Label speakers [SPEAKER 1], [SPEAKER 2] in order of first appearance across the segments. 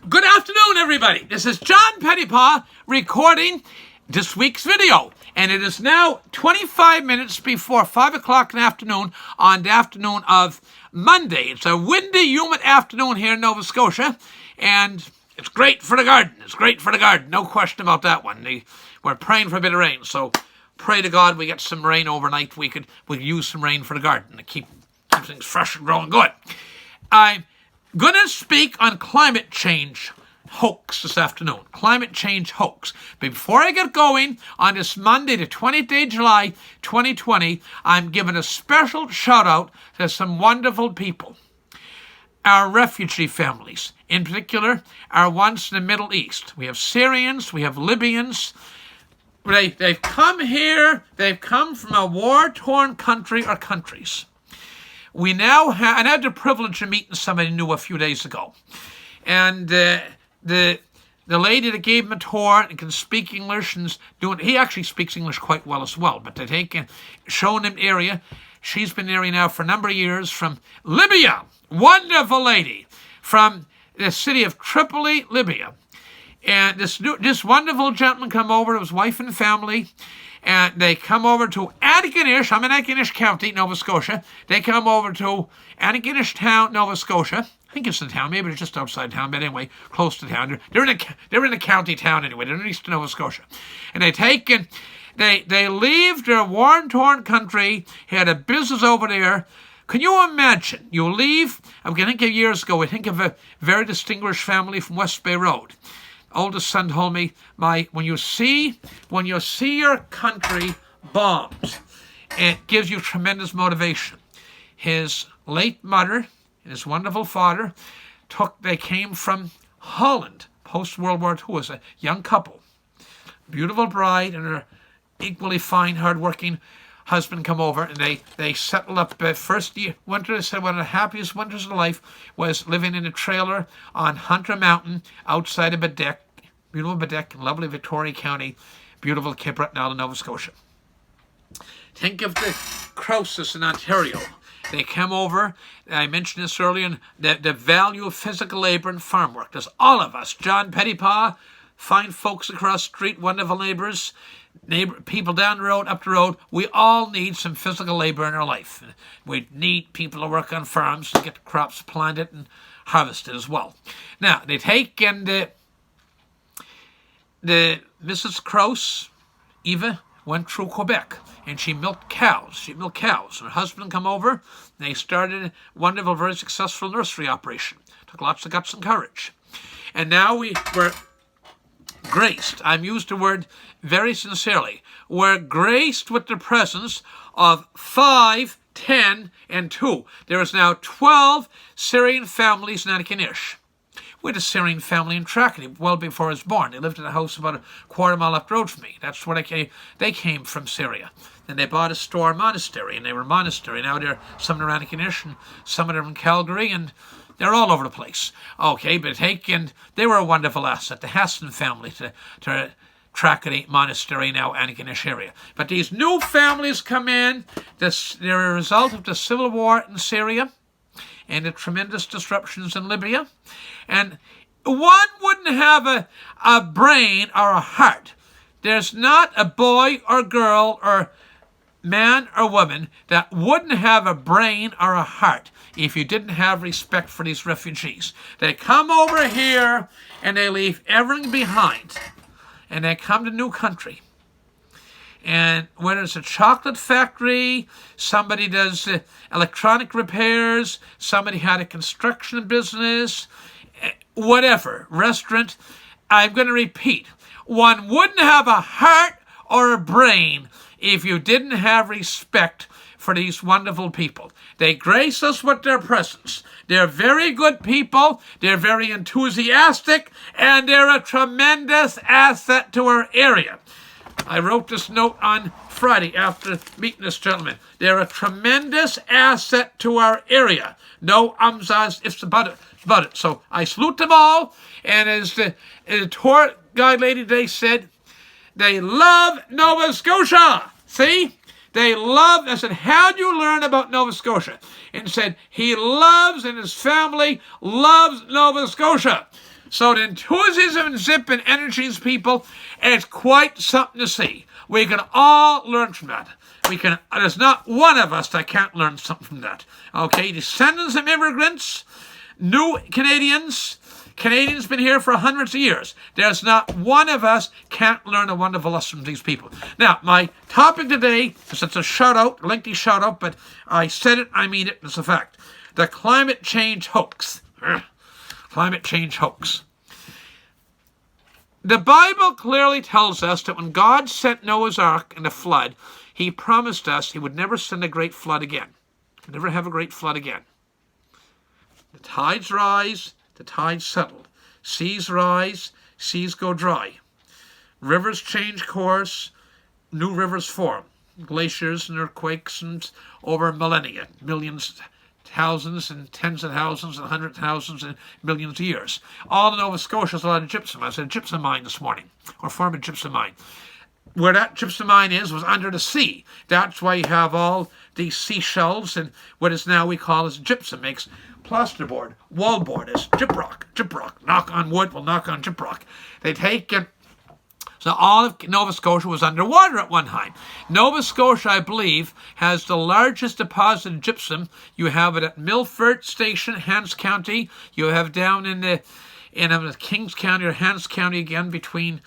[SPEAKER 1] Good afternoon, everybody. This is John Pettipas recording this week's video. And it is now 25 minutes before 5 o'clock in the afternoon on the afternoon of Monday. It's a windy, humid afternoon here in Nova Scotia. And it's great for the garden. It's great for the garden. No question about that one. We're praying for a bit of rain. So pray to God we get some rain overnight. We could use some rain for the garden to keep things fresh and growing good. I'm going to speak on climate change hoax this afternoon. Climate change hoax. But before I get going, on this Monday, the 20th day of July, 2020, I'm giving a special shout out to some wonderful people. Our refugee families, in particular, our ones in the Middle East. We have Syrians, we have Libyans. They've come here, they've come from a war-torn country or countries. We now have, and I had the privilege of meeting somebody new a few days ago. And the lady that gave him a tour and can speak English, and he actually speaks English quite well as well, but showing him the area. She's been in the area now for a number of years from Libya. Wonderful lady from the city of Tripoli, Libya. And this wonderful gentleman come over, his wife and family, and they come over to Antigonish. I'm in Antigonish County, Nova Scotia. They come over to Antigonish Town, Nova Scotia. I think it's the town. Maybe it's just outside town, but anyway, close to town. They're in a county town anyway. They're in eastern Nova Scotia, and they leave their war-torn country. Had a business over there. Can you imagine? You leave. I'm going to think of years ago. I think of a very distinguished family from West Bay Road. Oldest son told me, when you see your country bombed, it gives you tremendous motivation. His late mother and his wonderful father they came from Holland post-World War II as a young couple. Beautiful bride and her equally fine, hard-working husband come over, and they settled up. First winter, they said one of the happiest winters of life was living in a trailer on Hunter Mountain outside of Bedeck, beautiful Bedeck in lovely Victoria County, beautiful Cape Breton, Nova Scotia. Think of the crisis in Ontario. They come over, I mentioned this earlier, the value of physical labor and farm work. There's all of us, John Pettipas, fine folks across the street, wonderful neighbors, people down the road, up the road. We all need some physical labor in our life. We need people to work on farms to get the crops planted and harvested as well. Now, they take and the Mrs. Krause, Eva, went through Quebec, and she milked cows. Her husband come over, and they started a wonderful, very successful nursery operation. Took lots of guts and courage. And now we're graced. I'm used the word very sincerely. We're graced with the presence of 5, 10, and 2. There is now 12 Syrian families in Antigonish. We had a Syrian family in Tracadie well before I was born. They lived in a house about a quarter mile up the road from me. That's where they came from Syria. Then they bought a store monastery, and they were a monastery. Now some are in Antigonish, and some of them in Calgary, and they're all over the place. Okay, but they were a wonderful asset. The Hassan family to Tracadie Monastery, now Antigonish area. But these new families come in. They're a result of the civil war in Syria and the tremendous disruptions in Libya. And one wouldn't have a brain or a heart. There's not a boy or girl or man or woman that wouldn't have a brain or a heart if you didn't have respect for these refugees. They come over here and they leave everything behind. And they come to a new country. And whether it's a chocolate factory, somebody does electronic repairs, somebody had a construction business, whatever, restaurant, I'm going to repeat, one wouldn't have a heart or a brain if you didn't have respect for these wonderful people. They grace us with their presence. They're very good people. They're very enthusiastic, and they're a tremendous asset to our area. I wrote this note on Friday after meeting this gentleman. They're a tremendous asset to our area. No ums, ahs, ifs about it. So I salute them all. And as the tour guide lady today said, they love Nova Scotia. See? They love, I said, how'd you learn about Nova Scotia? And said, he loves and his family loves Nova Scotia. So the enthusiasm and zip and energies, people, it's quite something to see. We can all learn from that. There's not one of us that can't learn something from that. Okay, descendants of immigrants, new Canadians been here for hundreds of years. There's not one of us can't learn a wonderful lesson from these people. Now, my topic today, it's a shout-out, a lengthy shout-out, but I said it, I mean it, it's a fact. The climate change hoax. Climate change hoax. The Bible clearly tells us that when God sent Noah's Ark in the flood, he promised us he would never send a great flood again. We'd never have a great flood again. The tides rise, the tides settle. Seas rise, seas go dry. Rivers change course, new rivers form. Glaciers and earthquakes and over millennia, millions, thousands and tens of thousands and hundreds of thousands and millions of years. All in Nova Scotia has a lot of gypsum. I was at a gypsum mine this morning, or former gypsum mine. Where that gypsum mine was under the sea. That's why you have all these seashells and what is now we call as gypsum. Makes plasterboard, wallboard is gyprock. Knock on wood, will knock on gyprock. They take it. So all of Nova Scotia was underwater at one time. Nova Scotia, I believe, has the largest deposit of gypsum. You have it at Milford Station, Hants County. You have down in Kings County or Hants County again between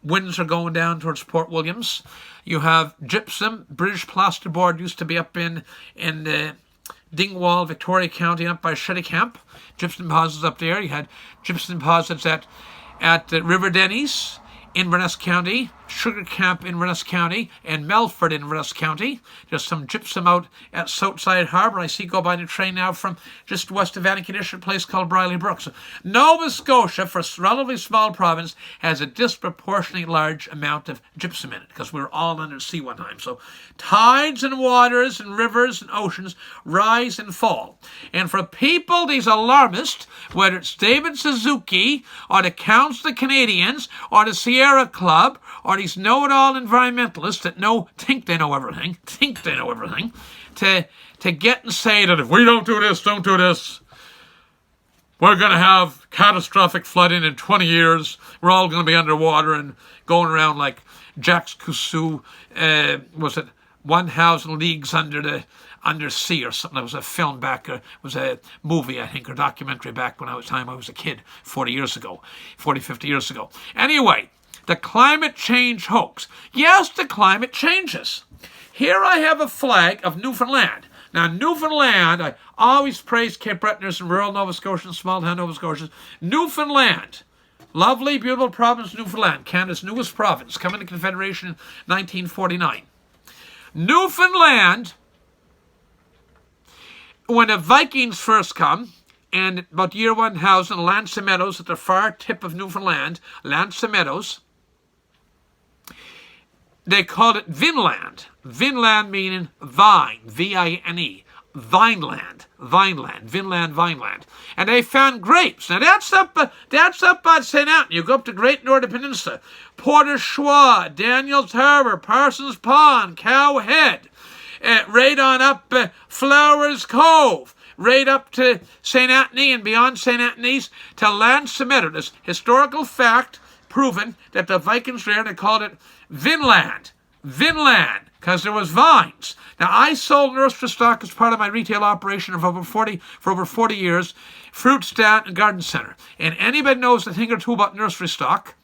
[SPEAKER 1] Windsor going down towards Port Williams. You have gypsum. British plasterboard used to be up in Dingwall, Victoria County, up by Shettycamp. Gypsum deposits up there. You had gypsum deposits at River Denny's in Inverness County, Sugar Camp in Inverness County, and Melford in Inverness County. There's some gypsum out at Southside Harbour. I see go by the train now from just west of Antigonish, a place called Briley Brook. So Nova Scotia, for a relatively small province, has a disproportionately large amount of gypsum in it because we were all under the sea one time. So tides and waters and rivers and oceans rise and fall. And for people, these alarmists, whether it's David Suzuki or the Council of Canadians or the Sierra Club or these know-it-all environmentalists that think they know everything, to get and say that if we don't do this, we're going to have catastrophic flooding in 20 years. We're all going to be underwater and going around like Jacques Cousteau, was it 1,000 Leagues Under Sea or something. It was a film back, it was a movie, I think, or documentary back when I was a kid, 50 years ago. Anyway, the climate change hoax. Yes, the climate changes. Here I have a flag of Newfoundland. Now, Newfoundland, I always praise Cape Bretoners and rural Nova Scotians, small town Nova Scotians. Newfoundland, lovely, beautiful province, Newfoundland, Canada's newest province, coming to Confederation in 1949. Newfoundland, when the Vikings first come, and about year 1000, Lancet Meadows at the far tip of Newfoundland, Lancet Meadows, they called it Vinland. Vinland meaning vine, V-I-N-E. Vineland, Vinland, Vineland. And they found grapes. Now that's up by St. Anthony. You go up to Great Northern Peninsula. Porter Schwa, Daniels Harbour, Parsons Pond, Cow Head. Right on up Flowers Cove. Right up to St. Anthony and beyond St. Anthony's to Lancet Meadows. This historical fact proven that the Vikings there, they called it Vinland, because there was vines. Now, I sold nursery stock as part of my retail operation for over 40 years, fruit stand and garden center. And anybody knows a thing or two about nursery stock,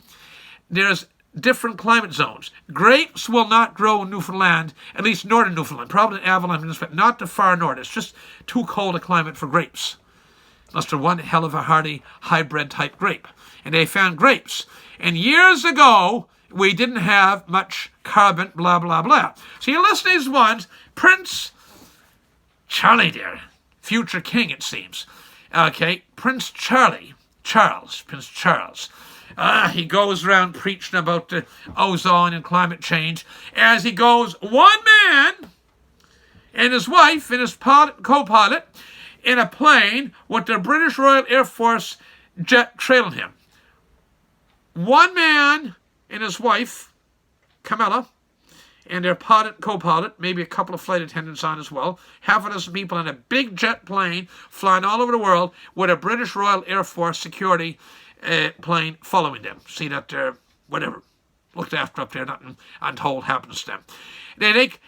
[SPEAKER 1] there's different climate zones. Grapes will not grow in Newfoundland, at least northern Newfoundland, probably in Avalon, but not the far north. It's just too cold a climate for grapes, unless they're one hell of a hardy hybrid type grape. And they found grapes. And years ago, we didn't have much carbon, blah, blah, blah. So you listen to these ones, Prince Charlie there, future king it seems. Okay, Prince Charles. He goes around preaching about the ozone and climate change. As he goes, one man and his wife and his co-pilot in a plane with the British Royal Air Force jet trailing him. One man and his wife, Camilla, and their pilot, co-pilot, maybe a couple of flight attendants on as well, half a dozen people in a big jet plane flying all over the world with a British Royal Air Force security plane following them. See that they're, whatever, looked after up there, nothing untold happens to them. They think,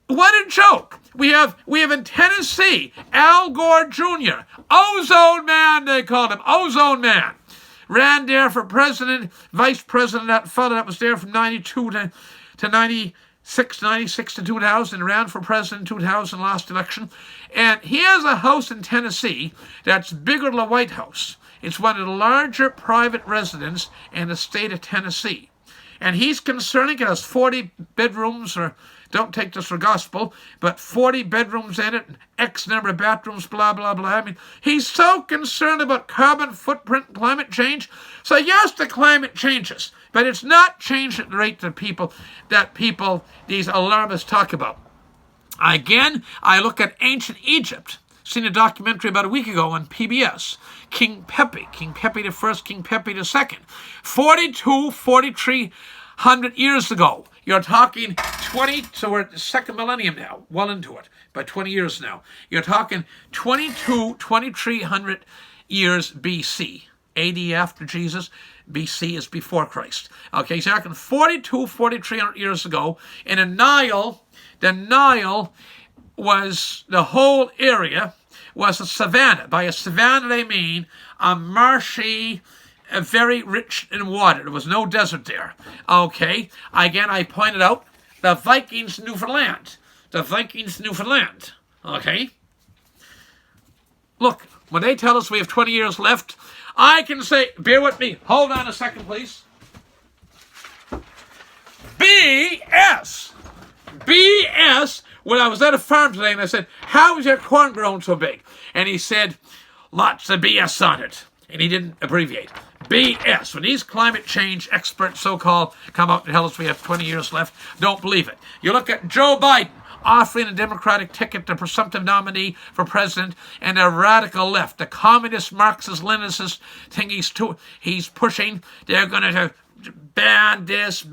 [SPEAKER 1] what a joke. We have in Tennessee, Al Gore Jr., Ozone Man, they called him, Ozone Man. Ran there for president, vice president, that fellow that was there from 92 to 96 to 2000, ran for president in 2000, last election. And he has a house in Tennessee that's bigger than the White House. It's one of the larger private residences in the state of Tennessee. And he's concerning it has 40 bedrooms, or don't take this for gospel, but 40 bedrooms in it, and X number of bathrooms, blah, blah, blah. I mean, he's so concerned about carbon footprint and climate change. So yes, the climate changes, but it's not changed at the rate that people, these alarmists talk about. Again, I look at ancient Egypt. Seen a documentary about a week ago on PBS. King Pepi I, King Pepi II, 4,300 years ago. You're talking 20, so we're at the second millennium now, well into it, by 20 years now. You're talking 2,300 years BC. AD after Jesus, BC is before Christ. Okay, so you're talking 4,300 years ago. In the Nile was, the whole area was a savanna. By a savanna they mean a marshy, very rich in water. There was no desert there. Okay, again, I pointed out the Vikings, Newfoundland. The Vikings, Newfoundland. Okay? Look, when they tell us we have 20 years left, I can say, bear with me, hold on a second, please. BS! BS! When I was at a farm today and I said, how is your corn grown so big? And he said, lots of BS on it. And he didn't abbreviate. BS. When these climate change experts, so-called, come out and tell us we have 20 years left, don't believe it. You look at Joe Biden offering a Democratic ticket to presumptive nominee for president, and the radical left, the communist, Marxist, Leninist thing he's pushing, they're going to ban this,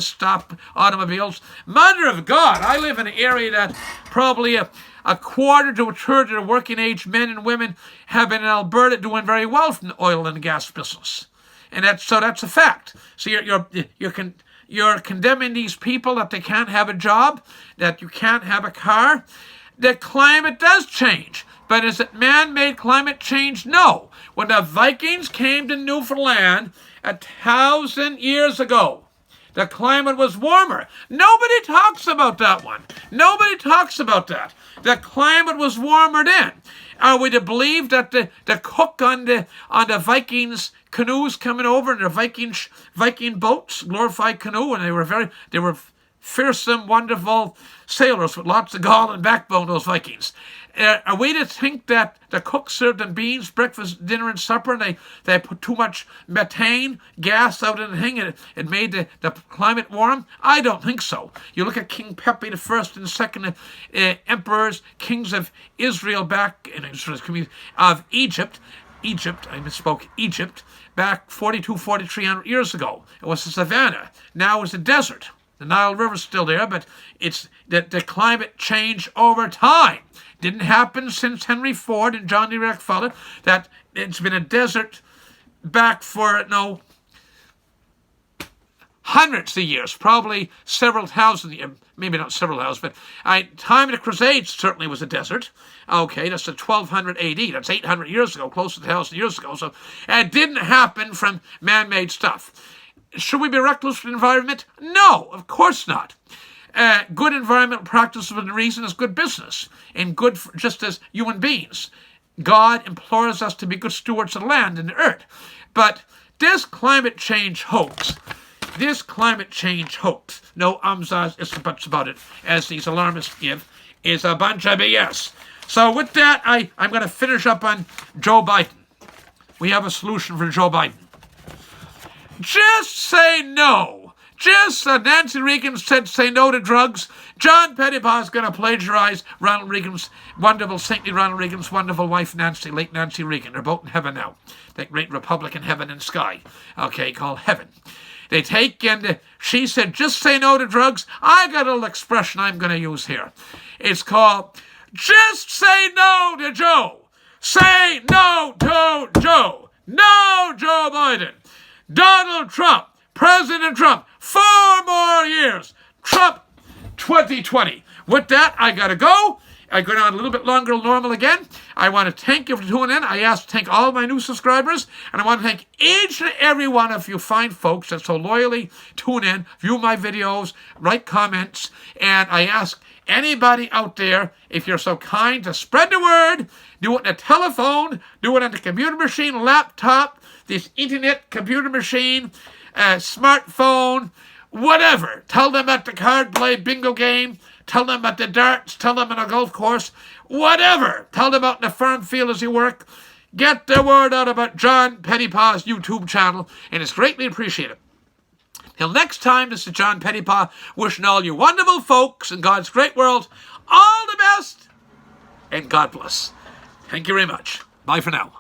[SPEAKER 1] stop automobiles. Mother of God, I live in an area that probably a quarter to a third of the working age men and women have been in Alberta doing very well from the oil and gas business. And that's a fact. So you're condemning these people that they can't have a job, that you can't have a car. The climate does change. But is it man-made climate change? No. When the Vikings came to Newfoundland 1,000 years ago, the climate was warmer. Nobody talks about that one. Nobody talks about that. The climate was warmer then. Are we to believe that the cook on the Vikings canoes coming over and the Viking boats, glorified canoe, and they were fearsome, wonderful sailors with lots of gall and backbone, those Vikings. Are we to think that the cook served them beans, breakfast, dinner, and supper, and they put too much methane gas out in the thing, and it made the climate warm? I don't think so. You look at King Pepi I and II emperors, kings of Israel back in of Egypt, back 4,300 years ago. It was a savanna. Now it's a desert. The Nile River's still there, but it's the climate change over time. Didn't happen since Henry Ford and John D. Rockefeller. That it's been a desert back for hundreds of years, probably several thousand years, maybe not several thousand, but time of the Crusades certainly was a desert. Okay, that's 1200 AD. That's 800 years ago, close to 1,000 years ago. So it didn't happen from man-made stuff. Should we be reckless with the environment? No, of course not. Good environmental practices within reason is good business, and good just as human beings. God implores us to be good stewards of the land and the earth. But this climate change hoax, no ahs, ifs, and buts about it, as these alarmists give, is a bunch of BS. So with that, I'm going to finish up on Joe Biden. We have a solution for Joe Biden. Just say no. Just Nancy Reagan said say no to drugs. John Pettipas is going to plagiarize Ronald Reagan's wonderful, saintly Ronald Reagan's wonderful wife, late Nancy Reagan. They're both in heaven now. That great Republican heaven and sky, okay, called heaven. They take, and she said, just say no to drugs. I got a little expression I'm going to use here. It's called, just say no to Joe. Say no to Joe. No, Joe Biden. Donald Trump. President Trump. 4 more years. Trump 2020. With that, I got to go. I go on a little bit longer than normal again. I want to thank you for tuning in. I ask to thank all of my new subscribers, and I want to thank each and every one of you fine folks that so loyally tune in, view my videos, write comments, and I ask anybody out there, if you're so kind, to spread the word. Do it on a telephone, do it on the computer machine, laptop, this internet computer machine, smartphone, whatever. Tell them at the card play bingo game. Tell them at the darts. Tell them on a golf course. Whatever. Tell them out in the farm field as you work. Get the word out about John Pettipas' YouTube channel, and it's greatly appreciated. Till next time, this is John Pettipas wishing all you wonderful folks in God's great world all the best, and God bless. Thank you very much. Bye for now.